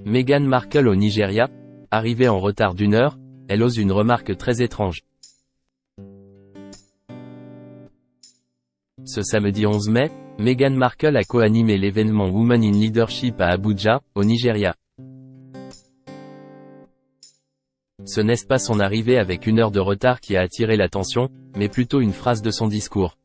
Meghan Markle au Nigeria. Arrivée en retard d'1 heure, elle ose une remarque très étrange. Ce samedi 11 mai, Meghan Markle a co-animé l'événement Women in Leadership à Abuja, au Nigeria. Ce n'est pas son arrivée avec 1 heure de retard qui a attiré l'attention, mais plutôt une phrase de son discours.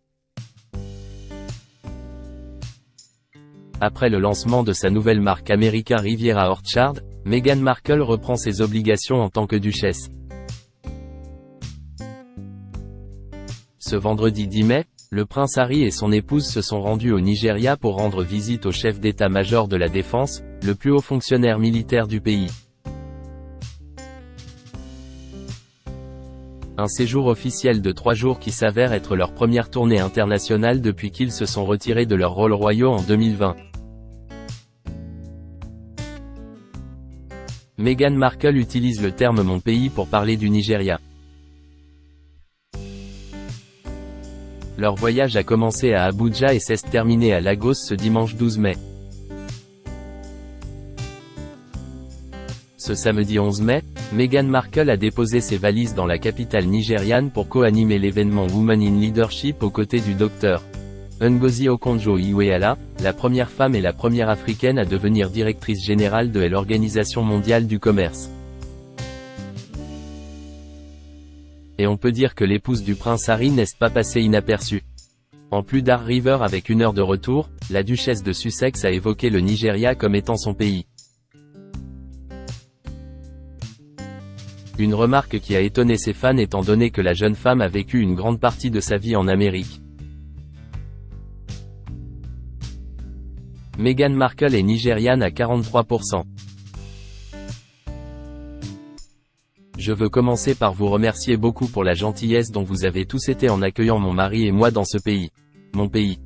Après le lancement de sa nouvelle marque American Riviera Orchard, Meghan Markle reprend ses obligations en tant que duchesse. Ce vendredi 10 mai, le prince Harry et son épouse se sont rendus au Nigeria pour rendre visite au chef d'état-major de la défense, le plus haut fonctionnaire militaire du pays. Un séjour officiel de 3 jours qui s'avère être leur première tournée internationale depuis qu'ils se sont retirés de leurs rôles royaux en 2020. Meghan Markle utilise le terme « mon pays » pour parler du Nigeria. Leur voyage a commencé à Abuja et s'est terminé à Lagos ce dimanche 12 mai. Ce samedi 11 mai, Meghan Markle a déposé ses valises dans la capitale nigériane pour co-animer l'événement Women in Leadership aux côtés du Dr. Ngozi Okonjo-Iweala, la première femme et la première africaine à devenir directrice générale de l'Organisation mondiale du commerce. Et on peut dire que l'épouse du prince Harry n'est pas passée inaperçue. En plus d'Ar River avec 1 heure de retour, la duchesse de Sussex a évoqué le Nigeria comme étant son pays. Une remarque qui a étonné ses fans étant donné que la jeune femme a vécu une grande partie de sa vie en Amérique. Meghan Markle est nigériane à 43%. Je veux commencer par vous remercier beaucoup pour la gentillesse dont vous avez tous été en accueillant mon mari et moi dans ce pays. Mon pays.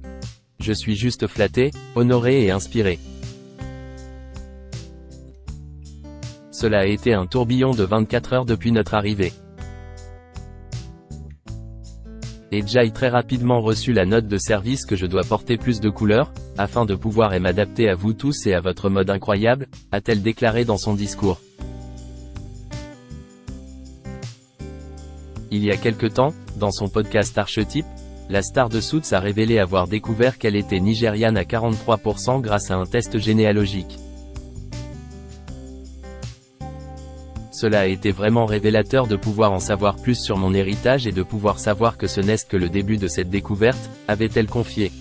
Je suis juste flatté, honoré et inspiré. Cela a été un tourbillon de 24 heures depuis notre arrivée. Et j'ai très rapidement reçu la note de service que je dois porter plus de couleurs, afin de pouvoir m'adapter à vous tous et à votre mode incroyable, a-t-elle déclaré dans son discours. Il y a quelque temps, dans son podcast Archetype, la star de Suits a révélé avoir découvert qu'elle était nigériane à 43% grâce à un test généalogique. Cela a été vraiment révélateur de pouvoir en savoir plus sur mon héritage et de pouvoir savoir que ce n'est que le début de cette découverte, avait-elle confié.